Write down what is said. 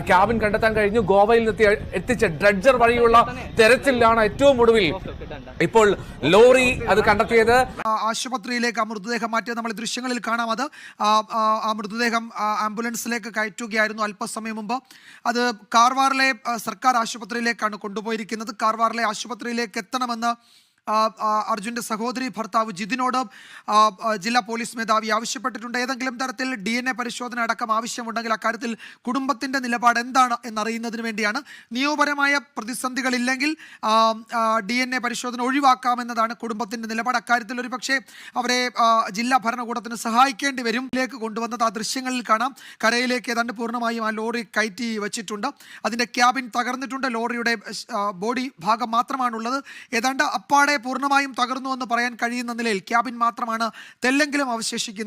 Cabin കണ്ടെത്താൻ കഴിഞ്ഞു. ഗോവയിൽ എത്തിച്ച ഡ്രഡ്ജർ വഴിയുള്ള തെരച്ചിലാണ് ഏറ്റവും ഒടുവിൽ ഇപ്പോൾ ലോറി അത് കണ്ടെത്തിയത്. ആശുപത്രിയിലേക്ക് ആ മൃതദേഹം മാറ്റിയത് നമ്മൾ ദൃശ്യങ്ങളിൽ കാണാം. അത് ആ മൃതദേഹം ആംബുലൻസിലേക്ക് കയറ്റുകയായിരുന്നു അല്പസമയം മുമ്പ്. അത് കാർവാറിലെ സർക്കാർ ആശുപത്രിയിലേക്കാണ് കൊണ്ടുപോയിരിക്കുന്നത്. കാർവാറിലെ ആശുപത്രിയിലേക്ക് എത്തണമെന്ന് അർജുന്റെ സഹോദരി ഭർത്താവ് ജിതിനോട് ജില്ലാ പോലീസ് മേധാവി ആവശ്യപ്പെട്ടിട്ടുണ്ട്. ഏതെങ്കിലും തരത്തിൽ DNA പരിശോധന അടക്കം ആവശ്യമുണ്ടെങ്കിൽ അക്കാര്യത്തിൽ കുടുംബത്തിന്റെ നിലപാട് എന്താണ് എന്നറിയുന്നതിന് വേണ്ടിയാണ്. നിയമപരമായ പ്രതിസന്ധികളില്ലെങ്കിൽ DNA പരിശോധന ഒഴിവാക്കാമെന്നതാണ് കുടുംബത്തിന്റെ നിലപാട്. അക്കാര്യത്തിൽ ഒരു പക്ഷേ അവരെ ജില്ലാ ഭരണകൂടത്തിന് സഹായിക്കേണ്ടി വരും. ിലേക്ക് കൊണ്ടുവന്നത് ആ ദൃശ്യങ്ങളിൽ കാണാം. കരയിലേക്ക് ഏതാണ്ട് പൂർണ്ണമായും ആ ലോറി കയറ്റി വെച്ചിട്ടുണ്ട്. അതിന്റെ ക്യാബിൻ തകർന്നിട്ടുണ്ട്. ലോറിയുടെ ബോഡി ഭാഗം മാത്രമാണുള്ളത്. ഏതാണ്ട് അപ്പാടെ പൂർണ്ണമായും തകർന്നു എന്ന് പറയാൻ കഴിയുന്ന നിലയിൽ ക്യാബിൻ മാത്രമാണ് തെല്ലെങ്കിലും അവശേഷിക്കുന്നത്.